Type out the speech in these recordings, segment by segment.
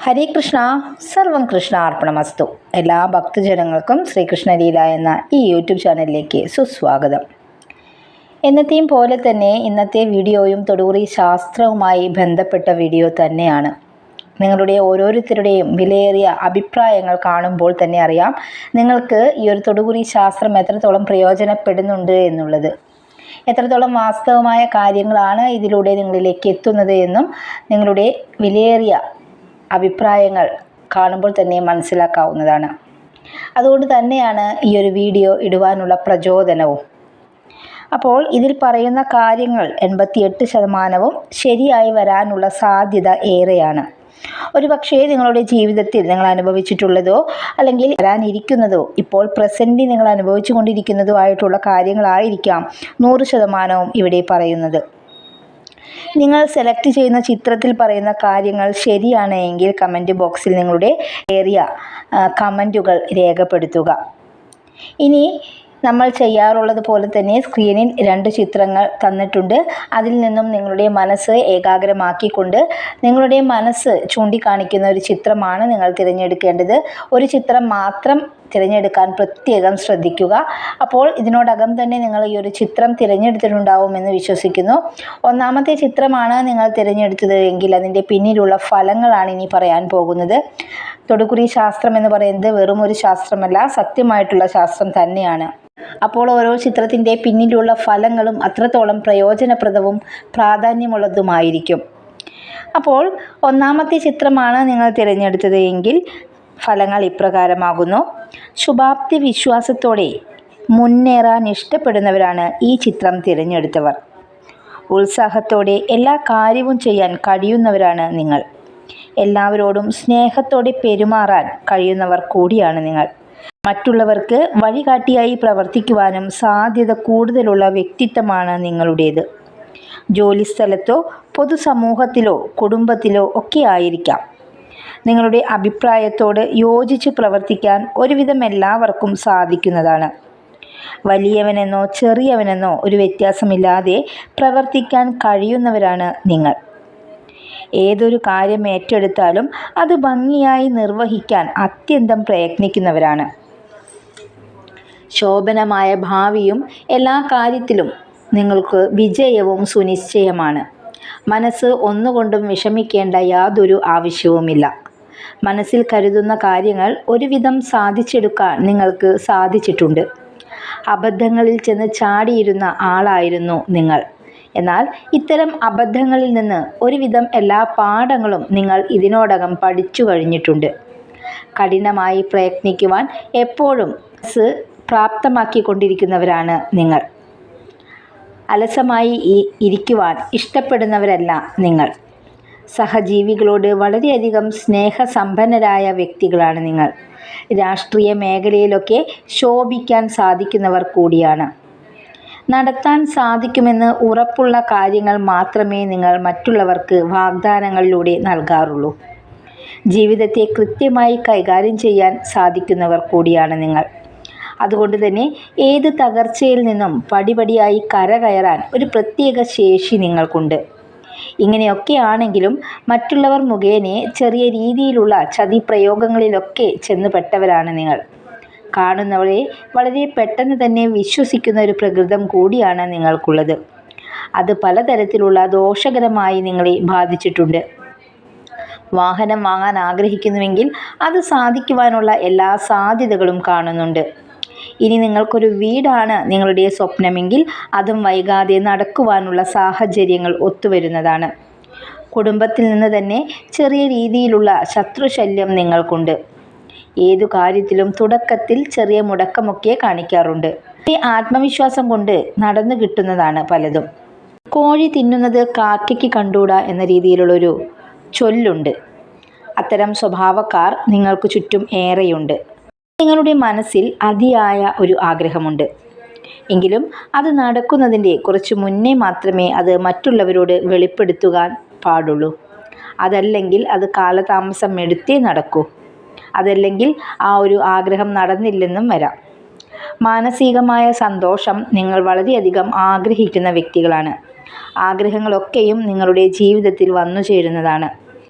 ഹരേ കൃഷ്ണ, സർവം കൃഷ്ണ അർപ്പണമസ്തു. എല്ലാ ഭക്തജനങ്ങൾക്കും ശ്രീകൃഷ്ണലീല എന്ന ഈ യൂട്യൂബ് ചാനലിലേക്ക് സുസ്വാഗതം. എന്നത്തെയും പോലെ തന്നെ ഇന്നത്തെ വീഡിയോയും തൊടുകുറി ശാസ്ത്രവുമായി ബന്ധപ്പെട്ട വീഡിയോ തന്നെയാണ്. നിങ്ങളുടെ ഓരോരുത്തരുടെയും വിലയേറിയ അഭിപ്രായങ്ങൾ കാണുമ്പോൾ തന്നെ അറിയാം നിങ്ങൾക്ക് ഈ ഒരു തൊടുകുറി ശാസ്ത്രം എത്രത്തോളം പ്രയോജനപ്പെടുന്നുണ്ട് എന്നുള്ളത്. എത്രത്തോളം വാസ്തവമായ കാര്യങ്ങളാണ് ഇതിലൂടെ നിങ്ങളിലേക്ക് എത്തുന്നത് എന്നും നിങ്ങളുടെ വിലയേറിയ അഭിപ്രായങ്ങൾ കാണുമ്പോൾ തന്നെ മനസ്സിലാക്കാവുന്നതാണ്. അതുകൊണ്ട് തന്നെയാണ് ഈ ഒരു വീഡിയോ ഇടുവാനുള്ള പ്രചോദനവും. അപ്പോൾ ഇതിൽ പറയുന്ന കാര്യങ്ങൾ 88% ശരിയായി വരാനുള്ള സാധ്യത ഏറെയാണ്. ഒരുപക്ഷേ നിങ്ങളുടെ ജീവിതത്തിൽ നിങ്ങൾ അനുഭവിച്ചിട്ടുള്ളതോ അല്ലെങ്കിൽ വരാനിരിക്കുന്നതോ ഇപ്പോൾ പ്രസൻറ്റിൽ നിങ്ങൾ അനുഭവിച്ചു കൊണ്ടിരിക്കുന്നതോ ആയിട്ടുള്ള കാര്യങ്ങളായിരിക്കാം 100% ഇവിടെ പറയുന്നത്. നിങ്ങൾ സെലക്ട് ചെയ്യുന്ന ചിത്രത്തിൽ പറയുന്ന കാര്യങ്ങൾ ശരിയാണ് എങ്കിൽ കമൻറ്റ് ബോക്സിൽ നിങ്ങളുടെ ഏറിയ കമൻറ്റുകൾ രേഖപ്പെടുത്തുക. ഇനി നമ്മൾ ചെയ്യാറുള്ളത് പോലെ തന്നെ സ്ക്രീനിൽ 2 ചിത്രങ്ങൾ തന്നിട്ടുണ്ട്. അതിൽ നിന്നും നിങ്ങളുടെ മനസ്സ് ഏകാഗ്രമാക്കിക്കൊണ്ട് നിങ്ങളുടെ മനസ്സ് ചൂണ്ടിക്കാണിക്കുന്ന ഒരു ചിത്രമാണ് നിങ്ങൾ തിരഞ്ഞെടുക്കേണ്ടത്. ഒരു ചിത്രം മാത്രം തിരഞ്ഞെടുക്കാൻ പ്രത്യേകം ശ്രദ്ധിക്കുക. അപ്പോൾ ഇതിനോടകം തന്നെ നിങ്ങൾ ഈ ഒരു ചിത്രം തിരഞ്ഞെടുത്തിട്ടുണ്ടാവുമെന്ന് വിശ്വസിക്കുന്നു. ഒന്നാമത്തെ ചിത്രമാണ് നിങ്ങൾ തിരഞ്ഞെടുത്തത് എങ്കിൽ അതിൻ്റെ പിന്നിലുള്ള ഫലങ്ങളാണ് ഇനി പറയാൻ പോകുന്നത്. തൊടുകുറി ശാസ്ത്രം എന്ന് പറയുന്നത് വെറും ഒരു ശാസ്ത്രമല്ല, സത്യമായിട്ടുള്ള ശാസ്ത്രം തന്നെയാണ്. അപ്പോൾ ഓരോ ചിത്രത്തിൻ്റെ പിന്നിലുള്ള ഫലങ്ങളും അത്രത്തോളം പ്രയോജനപ്രദവും പ്രാധാന്യമുള്ളതുമായിരിക്കും. അപ്പോൾ ഒന്നാമത്തെ ചിത്രമാണ് നിങ്ങൾ തിരഞ്ഞെടുത്തത് എങ്കിൽ ഫലങ്ങൾ ഇപ്രകാരമാകുന്നു. ശുഭാപ്തി വിശ്വാസത്തോടെ മുന്നേറാൻ ഇഷ്ടപ്പെടുന്നവരാണ് ഈ ചിത്രം തിരഞ്ഞെടുത്തവർ. ഉത്സാഹത്തോടെ എല്ലാ കാര്യവും ചെയ്യാൻ കഴിയുന്നവരാണ് നിങ്ങൾ. എല്ലാവരോടും സ്നേഹത്തോടെ പെരുമാറാൻ കഴിയുന്നവർ കൂടിയാണ് നിങ്ങൾ. മറ്റുള്ളവർക്ക് വഴികാട്ടിയായി പ്രവർത്തിക്കുവാനും സാധ്യത കൂടുതലുള്ള വ്യക്തിത്വമാണ് നിങ്ങളുടേത്. ജോലിസ്ഥലത്തോ പൊതുസമൂഹത്തിലോ കുടുംബത്തിലോ ഒക്കെ ആയിരിക്കാം. നിങ്ങളുടെ അഭിപ്രായത്തോട് യോജിച്ച് പ്രവർത്തിക്കാൻ ഒരുവിധം എല്ലാവർക്കും സാധിക്കുന്നതാണ്. വലിയവനെന്നോ ചെറിയവനെന്നോ ഒരു വ്യത്യാസമില്ലാതെ പ്രവർത്തിക്കാൻ കഴിയുന്നവരാണ് നിങ്ങൾ. ഏതൊരു കാര്യം ഏറ്റെടുത്താലും അത് ഭംഗിയായി നിർവഹിക്കാൻ അത്യന്തം പ്രയത്നിക്കുന്നവരാണ്. ശോഭനമായ ഭാവിയും എല്ലാ കാര്യത്തിലും നിങ്ങൾക്ക് വിജയവും സുനിശ്ചയമാണ്. മനസ്സ് ഒന്നുകൊണ്ടും വിഷമിക്കേണ്ട യാതൊരു ആവശ്യവുമില്ല. മനസ്സിൽ കരുതുന്ന കാര്യങ്ങൾ ഒരുവിധം സാധിച്ചെടുക്കാൻ നിങ്ങൾക്ക് സാധിച്ചിട്ടുണ്ട്. അബദ്ധങ്ങളിൽ ചെന്ന് ചാടിയിരുന്ന ആളായിരുന്നു നിങ്ങൾ. എന്നാൽ ഇത്തരം അബദ്ധങ്ങളിൽ നിന്ന് ഒരുവിധം എല്ലാ പാഠങ്ങളും നിങ്ങൾ ഇതിനോടകം പഠിച്ചു കഴിഞ്ഞിട്ടുണ്ട്. കഠിനമായി പ്രയത്നിക്കുവാൻ എപ്പോഴും മനസ്സ് പ്രാപ്തമാക്കിക്കൊണ്ടിരിക്കുന്നവരാണ് നിങ്ങൾ. അലസമായി ഇരിക്കുവാൻ ഇഷ്ടപ്പെടുന്നവരല്ല നിങ്ങൾ. സഹജീവികളോട് വളരെയധികം സ്നേഹസമ്പന്നരായ വ്യക്തികളാണ് നിങ്ങൾ. രാഷ്ട്രീയ മേഖലയിലൊക്കെ ശോഭിക്കാൻ സാധിക്കുന്നവർ കൂടിയാണ്. നടത്താൻ സാധിക്കുമെന്ന് ഉറപ്പുള്ള കാര്യങ്ങൾ മാത്രമേ നിങ്ങൾ മറ്റുള്ളവർക്ക് വാഗ്ദാനങ്ങളിലൂടെ നൽകാറുള്ളൂ. ജീവിതത്തെ കൃത്യമായി കൈകാര്യം ചെയ്യാൻ സാധിക്കുന്നവർ കൂടിയാണ് നിങ്ങൾ. അതുകൊണ്ട് തന്നെ ഏത് തകർച്ചയിൽ നിന്നും പടിപടിയായി കരകയറാൻ ഒരു പ്രത്യേക ശേഷി നിങ്ങൾക്കുണ്ട്. ഇങ്ങനെയൊക്കെ ആണെങ്കിലും മറ്റുള്ളവർ മുഖേന ചെറിയ രീതിയിലുള്ള ചതിപ്രയോഗങ്ങളിലൊക്കെ ചെന്നുപെട്ടവരാണ് നിങ്ങൾ. കാണുന്നവരെ വളരെ പെട്ടെന്ന് തന്നെ വിശ്വസിക്കുന്ന ഒരു പ്രകൃതം കൂടിയാണ് നിങ്ങൾക്കുള്ളത്. അത് പലതരത്തിലുള്ള ദോഷകരമായി നിങ്ങളെ ബാധിച്ചിട്ടുണ്ട്. വാഹനം വാങ്ങാൻ ആഗ്രഹിക്കുന്നുവെങ്കിൽ അത് സാധിക്കുവാനുള്ള എല്ലാ സാധ്യതകളും കാണുന്നുണ്ട്. ഇനി നിങ്ങൾക്കൊരു വീടാണ് നിങ്ങളുടെ സ്വപ്നമെങ്കിൽ അതും വൈകാതെ നടക്കുവാനുള്ള സാഹചര്യങ്ങൾ ഒത്തുവരുന്നതാണ്. കുടുംബത്തിൽ നിന്ന് തന്നെ ചെറിയ രീതിയിലുള്ള ശത്രുശല്യം നിങ്ങൾക്കുണ്ട്. ഏതു കാര്യത്തിലും തുടക്കത്തിൽ ചെറിയ മുടക്കമൊക്കെ കാണിക്കാറുണ്ട്. ഈ ആത്മവിശ്വാസം കൊണ്ട് നടന്നു കിട്ടുന്നതാണ് പലതും. കോഴി തിന്നുന്നത് കാക്കയ്ക്ക് കണ്ടൂടാ എന്ന രീതിയിലുള്ളൊരു ചൊല്ലുണ്ട്. അത്തരം സ്വഭാവക്കാർ നിങ്ങൾക്ക് ചുറ്റും ഏറെയുണ്ട്. നിങ്ങളുടെ മനസ്സിൽ അതിയായ ഒരു ആഗ്രഹമുണ്ട്. എങ്കിലും അത് നടക്കുന്നതിൻ്റെ കുറച്ച് മുന്നേ മാത്രമേ അത് മറ്റുള്ളവരോട് വെളിപ്പെടുത്തുവാൻ പാടുള്ളൂ. അതല്ലെങ്കിൽ അത് കാലതാമസം എടുത്തേ നടക്കൂ. അതല്ലെങ്കിൽ ആ ഒരു ആഗ്രഹം നടന്നില്ലെന്നും വരാം. മാനസികമായ സന്തോഷം നിങ്ങൾ വളരെയധികം ആഗ്രഹിക്കുന്ന വ്യക്തികളാണ്. ആഗ്രഹങ്ങളൊക്കെയും നിങ്ങളുടെ ജീവിതത്തിൽ വന്നു ചേരുന്നതാണ്.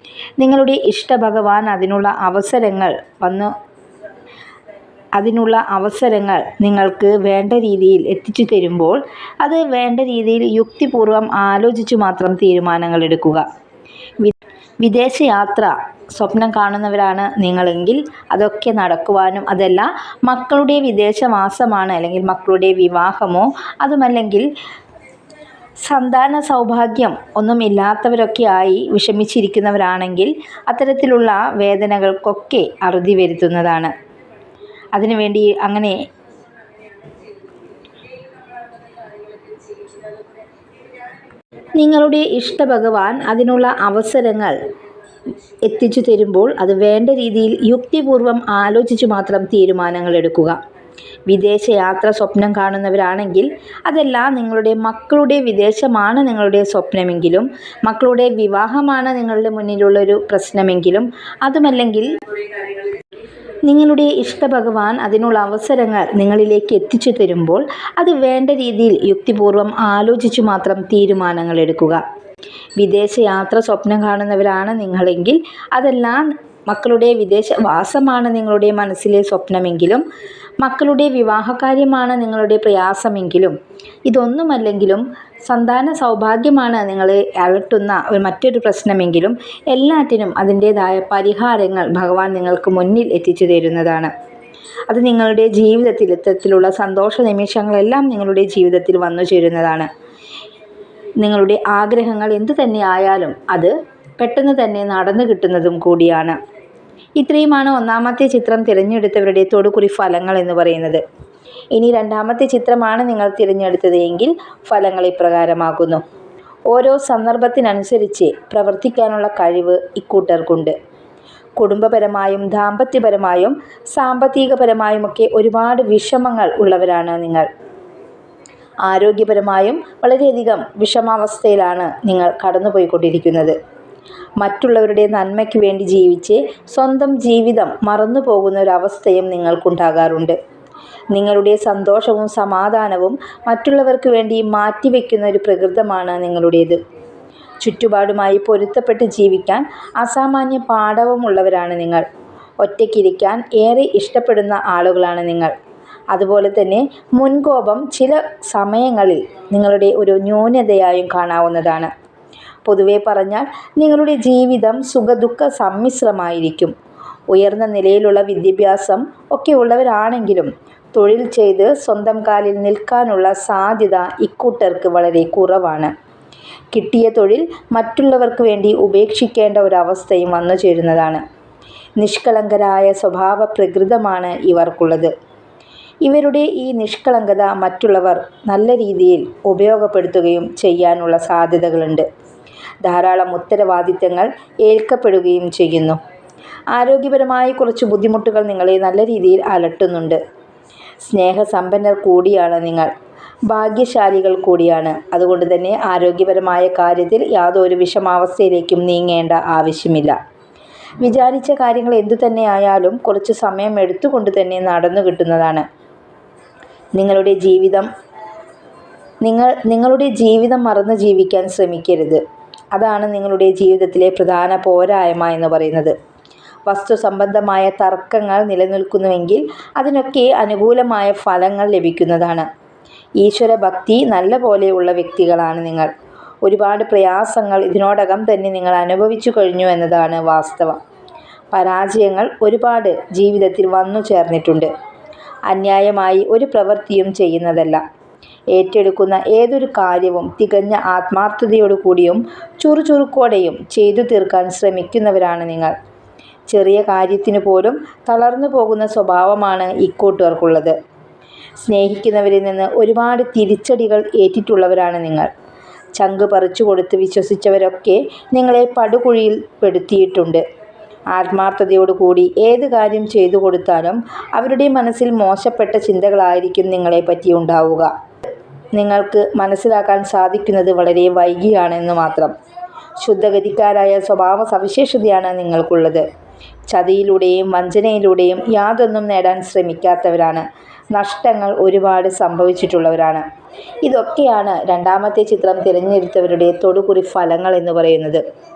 നിങ്ങളുടെ ഇഷ്ടഭഗവാൻ അതിനുള്ള അവസരങ്ങൾ നിങ്ങൾക്ക് വേണ്ട രീതിയിൽ എത്തിച്ചു തരുമ്പോൾ അത് വേണ്ട രീതിയിൽ യുക്തിപൂർവം ആലോചിച്ചു മാത്രം തീരുമാനങ്ങൾ എടുക്കുക. വിദേശയാത്ര സ്വപ്നം കാണുന്നവരാണ് നിങ്ങളെങ്കിൽ അതൊക്കെ നടക്കുവാനും, അതല്ല മക്കളുടെ വിദേശവാസമാണ് അല്ലെങ്കിൽ മക്കളുടെ വിവാഹമോ അതുമല്ലെങ്കിൽ സന്താന സൗഭാഗ്യം ഒന്നും ഇല്ലാത്തവരൊക്കെ ആയി വിഷമിച്ചിരിക്കുന്നവരാണെങ്കിൽ അത്തരത്തിലുള്ള വേദനകൾക്കൊക്കെ അറുതി വരുത്തുന്നതാണ്. അതിനുവേണ്ടി അങ്ങനെ നിങ്ങളുടെ ഇഷ്ടഭഗവാൻ അതിനുള്ള അവസരങ്ങൾ എത്തിച്ചു തരുമ്പോൾ അത് വേണ്ട രീതിയിൽ യുക്തിപൂർവം ആലോചിച്ചു മാത്രം തീരുമാനങ്ങൾ എടുക്കുക. വിദേശയാത്ര സ്വപ്നം കാണുന്നവരാണെങ്കിൽ അതല്ല നിങ്ങളുടെ മക്കളുടെ വിദേശമാണ് നിങ്ങളുടെ സ്വപ്നമെങ്കിലും, മക്കളുടെ വിവാഹമാണ് നിങ്ങളുടെ മുന്നിലുള്ളൊരു പ്രശ്നമെങ്കിലും, അതുമല്ലെങ്കിൽ നിങ്ങളുടെ ഇഷ്ടഭഗവാൻ അതിനുള്ള അവസരങ്ങൾ നിങ്ങളിലേക്ക് എത്തിച്ചു തരുമ്പോൾ അത് വേണ്ട രീതിയിൽ യുക്തിപൂർവം ആലോചിച്ചു മാത്രം തീരുമാനങ്ങൾ എടുക്കുക. വിദേശയാത്ര സ്വപ്നം കാണുന്നവരാണ് നിങ്ങളെങ്കിൽ അതെല്ലാം മക്കളുടെ വിദേശവാസമാണ് നിങ്ങളുടെ മനസ്സിലെ സ്വപ്നമെങ്കിലും, മക്കളുടെ വിവാഹകാര്യമാണ് നിങ്ങളുടെ പ്രയാസമെങ്കിലും, ഇതൊന്നുമല്ലെങ്കിലും സന്താന സൗഭാഗ്യമാണ് നിങ്ങളെ അലട്ടുന്ന മറ്റൊരു പ്രശ്നമെങ്കിലും, എല്ലാറ്റിനും അതിൻ്റേതായ പരിഹാരങ്ങൾ ഭഗവാൻ നിങ്ങൾക്ക് മുന്നിൽ എത്തിച്ചു തരുന്നതാണ്. അത് നിങ്ങളുടെ ജീവിതത്തിൽ ഇത്തരത്തിലുള്ള സന്തോഷ നിമിഷങ്ങളെല്ലാം നിങ്ങളുടെ ജീവിതത്തിൽ വന്നു ചേരുന്നതാണ്. നിങ്ങളുടെ ആഗ്രഹങ്ങൾ എന്തു തന്നെ ആയാലും അത് പെട്ടെന്ന് തന്നെ നടന്നു കിട്ടുന്നതും കൂടിയാണ്. ഇത്രയുമാണ് ഒന്നാമത്തെ ചിത്രം തിരഞ്ഞെടുത്തവരുടെ തൊടുകുറി ഫലങ്ങൾ എന്ന് പറയുന്നത്. ഇനി രണ്ടാമത്തെ ചിത്രമാണ് നിങ്ങൾ തിരഞ്ഞെടുത്തത് എങ്കിൽ ഫലങ്ങൾ ഇപ്രകാരമാകുന്നു. ഓരോ സന്ദർഭത്തിനനുസരിച്ച് പ്രവർത്തിക്കാനുള്ള കഴിവ് ഇക്കൂട്ടർക്കുണ്ട്. കുടുംബപരമായും ദാമ്പത്യപരമായും സാമ്പത്തികപരമായുമൊക്കെ ഒരുപാട് വിഷമങ്ങൾ ഉള്ളവരാണ് നിങ്ങൾ. ആരോഗ്യപരമായും വളരെയധികം വിഷമാവസ്ഥയിലാണ് നിങ്ങൾ കടന്നുപോയിക്കൊണ്ടിരിക്കുന്നത്. മറ്റുള്ളവരുടെ നന്മയ്ക്ക് വേണ്ടി ജീവിച്ച് സ്വന്തം ജീവിതം മറന്നു പോകുന്ന ഒരവസ്ഥയും നിങ്ങൾക്കുണ്ടാകാറുണ്ട്. നിങ്ങളുടെ സന്തോഷവും സമാധാനവും മറ്റുള്ളവർക്ക് വേണ്ടി മാറ്റിവെക്കുന്ന ഒരു പ്രകൃതമാണ് നിങ്ങളുടേത്. ചുറ്റുപാടുമായി പൊരുത്തപ്പെട്ട് ജീവിക്കാൻ അസാമാന്യ പാടവമുള്ളവരാണ് നിങ്ങൾ. ഒറ്റയ്ക്കിരിക്കാൻ ഏറെ ഇഷ്ടപ്പെടുന്ന ആളുകളാണ് നിങ്ങൾ. അതുപോലെ തന്നെ മുൻകോപം ചില സമയങ്ങളിൽ നിങ്ങളുടെ ഒരു ന്യൂനതയായും കാണാവുന്നതാണ്. പൊതുവെ പറഞ്ഞാൽ നിങ്ങളുടെ ജീവിതം സുഖദുഃഖ സമ്മിശ്രമായിരിക്കും. ഉയർന്ന നിലയിലുള്ള വിദ്യാഭ്യാസം ഒക്കെ ഉള്ളവരാണെങ്കിലും തൊഴിൽ ചെയ്ത് സ്വന്തം കാലിൽ നിൽക്കാനുള്ള സാധ്യത ഇക്കൂട്ടർക്ക് വളരെ കുറവാണ്. കിട്ടിയ തൊഴിൽ മറ്റുള്ളവർക്ക് വേണ്ടി ഉപേക്ഷിക്കേണ്ട ഒരവസ്ഥയും വന്നു ചേരുന്നതാണ്. നിഷ്കളങ്കരായ സ്വഭാവ പ്രകൃതമാണ് ഇവർക്കുള്ളത്. ഇവരുടെ ഈ നിഷ്കളങ്കത മറ്റുള്ളവർ നല്ല രീതിയിൽ ഉപയോഗപ്പെടുത്തുകയും ചെയ്യാനുള്ള സാധ്യതകളുണ്ട്. ധാരാളം ഉത്തരവാദിത്തങ്ങൾ ഏൽക്കപ്പെടുകയും ചെയ്യുന്നു. ആരോഗ്യപരമായി കുറച്ച് ബുദ്ധിമുട്ടുകൾ നിങ്ങളെ നല്ല രീതിയിൽ അലട്ടുന്നുണ്ട്. സ്നേഹസമ്പന്നർ കൂടിയാണ് നിങ്ങൾ. ഭാഗ്യശാലികൾ കൂടിയാണ്. അതുകൊണ്ട് തന്നെ ആരോഗ്യപരമായ കാര്യത്തിൽ യാതൊരു വിഷമാവസ്ഥയിലേക്കും നീങ്ങേണ്ട ആവശ്യമില്ല. വിചാരിച്ച കാര്യങ്ങൾ എന്തു തന്നെ ആയാലും കുറച്ച് സമയം എടുത്തുകൊണ്ട് തന്നെ നടന്നു കിട്ടുന്നതാണ്. നിങ്ങളുടെ ജീവിതം മറന്ന് ജീവിക്കാൻ ശ്രമിക്കരുത്. അതാണ് നിങ്ങളുടെ ജീവിതത്തിലെ പ്രധാന പോരായ്മ എന്ന് പറയുന്നത്. വസ്തു സംബന്ധമായ തർക്കങ്ങൾ നിലനിൽക്കുന്നുവെങ്കിൽ അതിനൊക്കെ അനുകൂലമായ ഫലങ്ങൾ ലഭിക്കുന്നതാണ്. ഈശ്വരഭക്തി നല്ല പോലെയുള്ള വ്യക്തികളാണ് നിങ്ങൾ. ഒരുപാട് പ്രയാസങ്ങൾ ഇതിനോടകം തന്നെ നിങ്ങൾ അനുഭവിച്ചു കഴിഞ്ഞു എന്നതാണ് വാസ്തവം. പരാജയങ്ങൾ ഒരുപാട് ജീവിതത്തിൽ വന്നു ചേർന്നിട്ടുണ്ട്. അന്യായമായി ഒരു പ്രവൃത്തിയും ചെയ്യുന്നതല്ല. ഏറ്റെടുക്കുന്ന ഏതൊരു കാര്യവും തികഞ്ഞ ആത്മാർത്ഥതയോടുകൂടിയും ചുറുചുറുക്കോടെയും ചെയ്തു തീർക്കാൻ ശ്രമിക്കുന്നവരാണ് നിങ്ങൾ. ചെറിയ കാര്യത്തിനു പോലും തളർന്നു പോകുന്ന സ്വഭാവമാണ് ഇക്കൂട്ടർക്കുള്ളത്. സ്നേഹിക്കുന്നവരിൽ നിന്ന് ഒരുപാട് തിരിച്ചടികൾ ഏറ്റിട്ടുള്ളവരാണ് നിങ്ങൾ. ചങ്ക് പറിച്ചു കൊടുത്ത് വിശ്വസിച്ചവരൊക്കെ നിങ്ങളെ പടുകുഴിയിൽ പെടുത്തിയിട്ടുണ്ട്. ആത്മാർത്ഥതയോടുകൂടി ഏത് കാര്യം ചെയ്തു കൊടുത്താലും അവരുടെ മനസ്സിൽ മോശപ്പെട്ട ചിന്തകളായിരിക്കും നിങ്ങളെപ്പറ്റി ഉണ്ടാവുക. നിങ്ങൾക്ക് മനസ്സിലാക്കാൻ സാധിക്കുന്നത് വളരെ വൈകിയാണെന്ന് മാത്രം. ശുദ്ധഗതിക്കാരായ സ്വഭാവ സവിശേഷതയാണ് നിങ്ങൾക്കുള്ളത്. ചതിയിലൂടെയും വഞ്ചനയിലൂടെയും യാതൊന്നും നേടാൻ ശ്രമിക്കാത്തവരാണ്. നഷ്ടങ്ങൾ ഒരുപാട് സംഭവിച്ചിട്ടുള്ളവരാണ്. ഇതൊക്കെയാണ് രണ്ടാമത്തെ ചിത്രം തിരഞ്ഞെടുത്തവരുടെ തൊടുകുറി ഫലങ്ങൾ എന്ന് പറയുന്നത്.